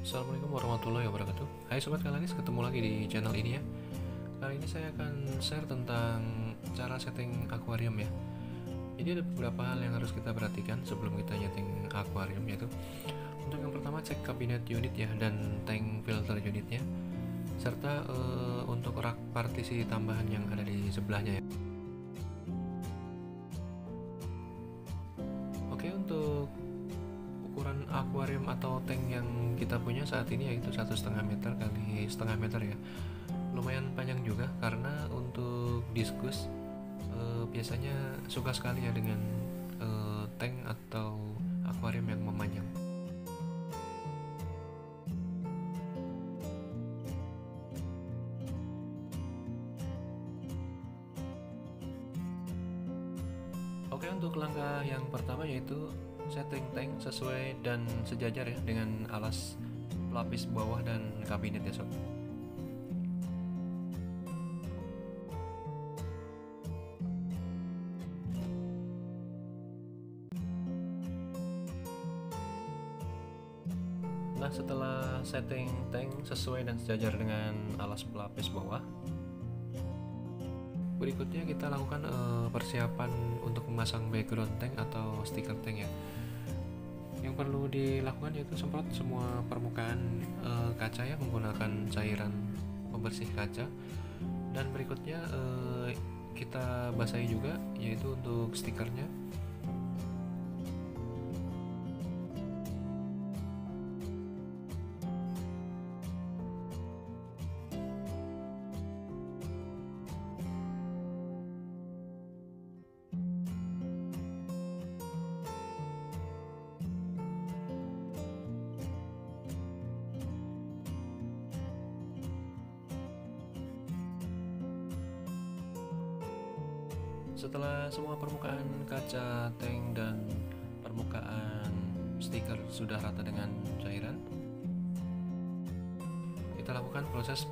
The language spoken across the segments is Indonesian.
Assalamualaikum warahmatullahi wabarakatuh. Hai Sobat Kalangis, ketemu lagi di channel ini ya. Kali ini saya akan share tentang cara setting akuarium ya. Jadi ada beberapa hal yang harus kita perhatikan sebelum kita setting akuarium, yaitu untuk yang pertama cek kabinet unit ya dan tank filter unitnya, serta untuk rak partisi tambahan yang ada di sebelahnya ya. Oke, untuk ukuran akuarium atau tank yang kita punya saat ini yaitu 1,5 meter kali setengah meter ya, lumayan panjang juga karena untuk diskus biasanya suka sekali ya dengan tank atau akuarium yang memanjang. Oke, untuk langkah yang pertama yaitu setting tank sesuai dan sejajar ya dengan alas pelapis bawah dan kabinet ya sob. Nah, setelah setting tank sesuai dan sejajar dengan alas pelapis bawah, berikutnya kita lakukan persiapan untuk memasang background tank atau stiker tank ya. Yang perlu dilakukan yaitu semprot semua permukaan kaca ya menggunakan cairan pembersih kaca, dan berikutnya kita basahi juga yaitu untuk stikernya. Setelah semua permukaan kaca tank dan permukaan stiker sudah rata dengan cairan, kita lakukan proses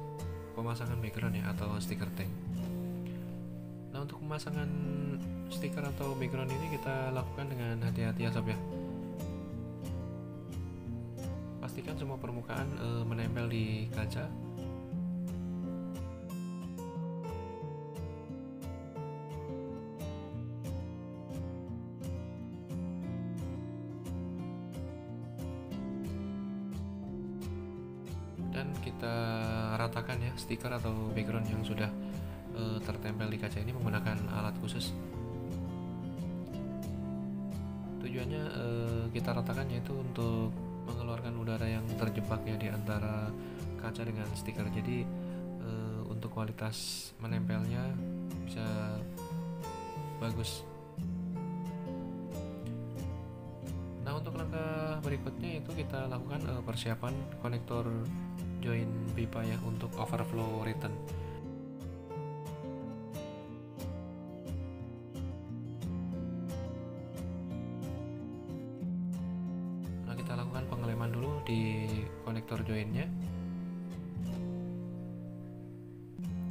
pemasangan background ya atau stiker tank. Nah, untuk pemasangan stiker atau background ini kita lakukan dengan hati-hati ya sob ya. Pastikan semua permukaan menempel di kaca. Dan kita ratakan ya stiker atau background yang sudah tertempel di kaca ini menggunakan alat khusus. Tujuannya kita ratakan yaitu untuk mengeluarkan udara yang terjebak ya di antara kaca dengan stiker. Jadi untuk kualitas menempelnya bisa bagus. Nah, untuk langkah berikutnya itu kita lakukan persiapan konektor join pipa ya untuk overflow return. Nah, kita lakukan pengeleman dulu di konektor joinnya.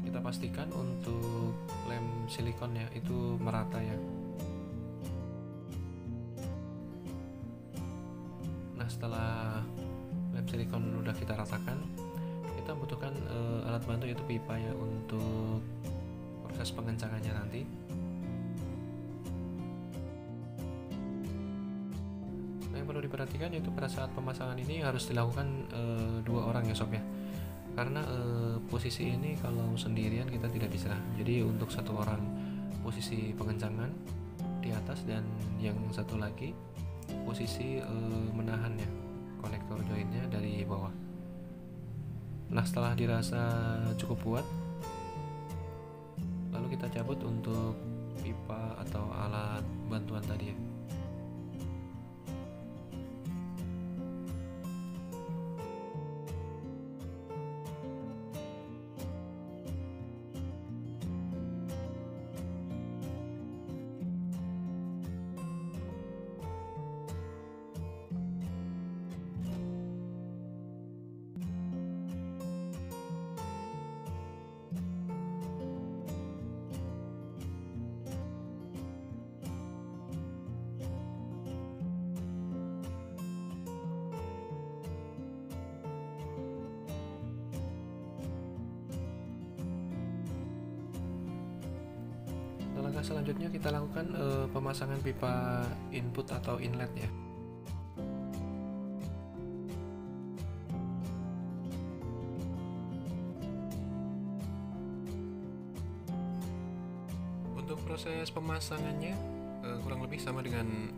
Kita pastikan untuk lem silikon ya itu merata ya. Nah, setelah lem silikon udah kita ratakan, kita butuhkan alat bantu yaitu pipa ya untuk proses pengencangannya nanti. Nah, yang perlu diperhatikan yaitu pada saat pemasangan ini harus dilakukan 2 orang ya sob ya, karena posisi ini kalau sendirian kita tidak bisa. Jadi untuk 1 orang posisi pengencangan di atas dan yang satu lagi posisi menahan ya konektor joinnya dari bawah. Nah, setelah dirasa cukup kuat, lalu kita cabut untuk pipa atau alat bantuan tadi ya. Langkah selanjutnya kita lakukan pemasangan pipa input atau inlet ya. Untuk proses pemasangannya kurang lebih sama dengan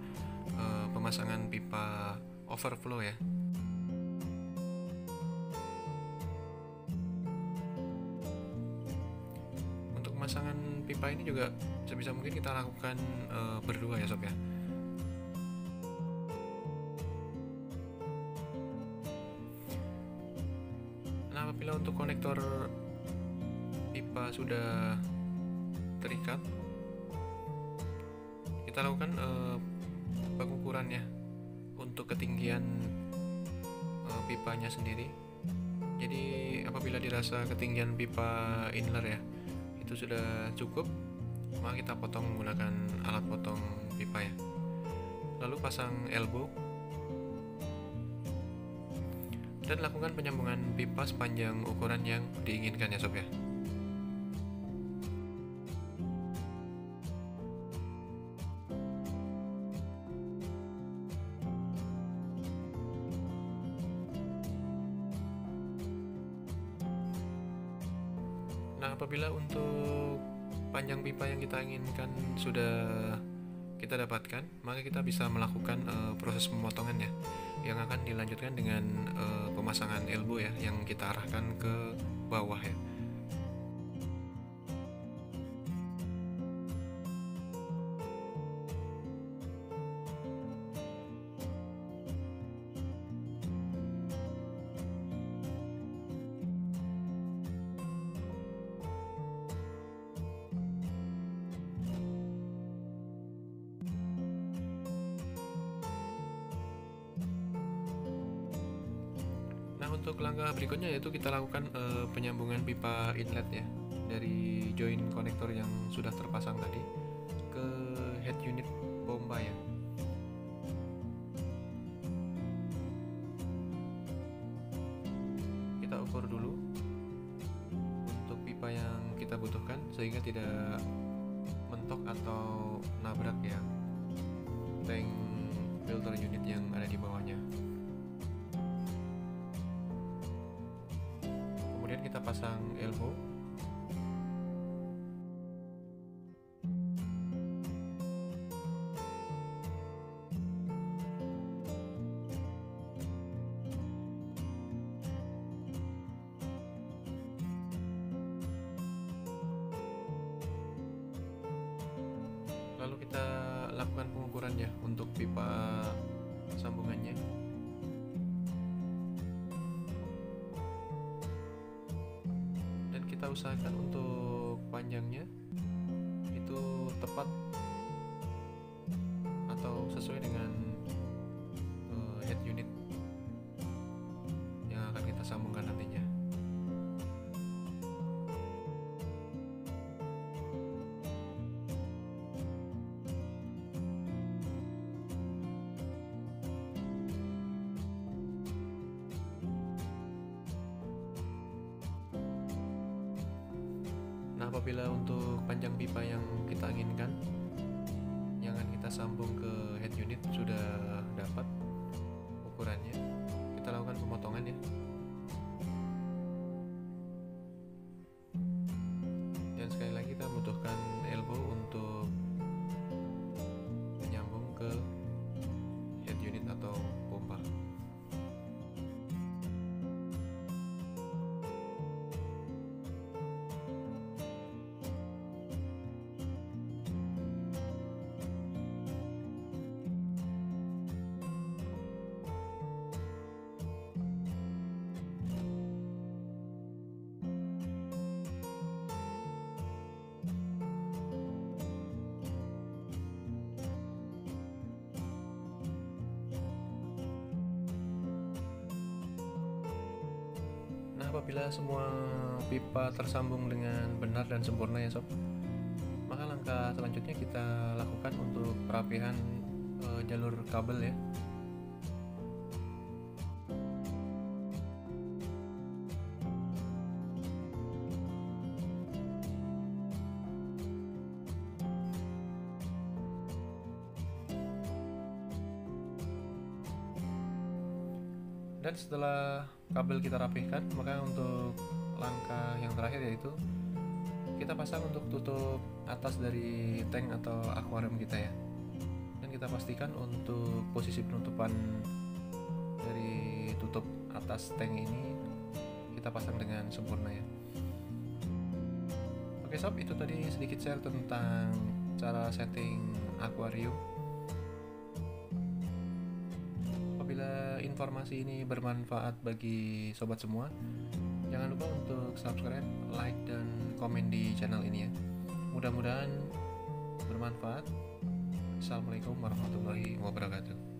pemasangan pipa overflow ya. Untuk pemasangan pipa ini juga sebisa mungkin kita lakukan berdua ya sob ya. Nah, apabila untuk konektor pipa sudah terikat, kita lakukan pengukurannya untuk ketinggian pipanya sendiri. Jadi apabila dirasa ketinggian pipa inler ya itu sudah cukup, maka kita potong menggunakan alat potong pipa ya. Lalu pasang elbow dan lakukan penyambungan pipa sepanjang ukuran yang diinginkan ya sob ya. Nah, apabila untuk panjang pipa yang kita inginkan sudah kita dapatkan, maka kita bisa melakukan proses pemotongan ya, yang akan dilanjutkan dengan pemasangan elbow ya, yang kita arahkan ke bawah ya. Nah, untuk langkah berikutnya yaitu kita lakukan penyambungan pipa inlet ya, dari join konektor yang sudah terpasang tadi ke head unit pompa ya. Kita ukur dulu untuk pipa yang kita butuhkan sehingga tidak mentok atau nabrak ya tank filter unit yang ada di bawahnya. Kemudian kita pasang elbow. Lalu kita lakukan pengukurannya untuk pipa sambungannya. Dan kita usahakan untuk panjangnya itu tepat atau sesuai dengan head unit yang akan kita sambungkan nantinya. Nah, apabila untuk panjang pipa yang kita inginkan yang akan kita sambung ke head unit sudah dapat ukurannya, kita lakukan pemotongan ya. Dan sekali lagi kita butuhkan elbow untuk menyambung ke head unit atau pompa. Apabila semua pipa tersambung dengan benar dan sempurna ya sob, maka langkah selanjutnya kita lakukan untuk perapihan jalur kabel ya. Dan setelah kabel kita rapihkan, maka untuk langkah yang terakhir yaitu kita pasang untuk tutup atas dari tank atau akuarium kita ya. Dan kita pastikan untuk posisi penutupan dari tutup atas tank ini kita pasang dengan sempurna ya. Oke sob, itu tadi sedikit share tentang cara setting akuarium. Apabila informasi ini bermanfaat bagi sobat semua, jangan lupa untuk subscribe, like, dan komen di channel ini ya. Mudah-mudahan bermanfaat. Assalamualaikum warahmatullahi wabarakatuh.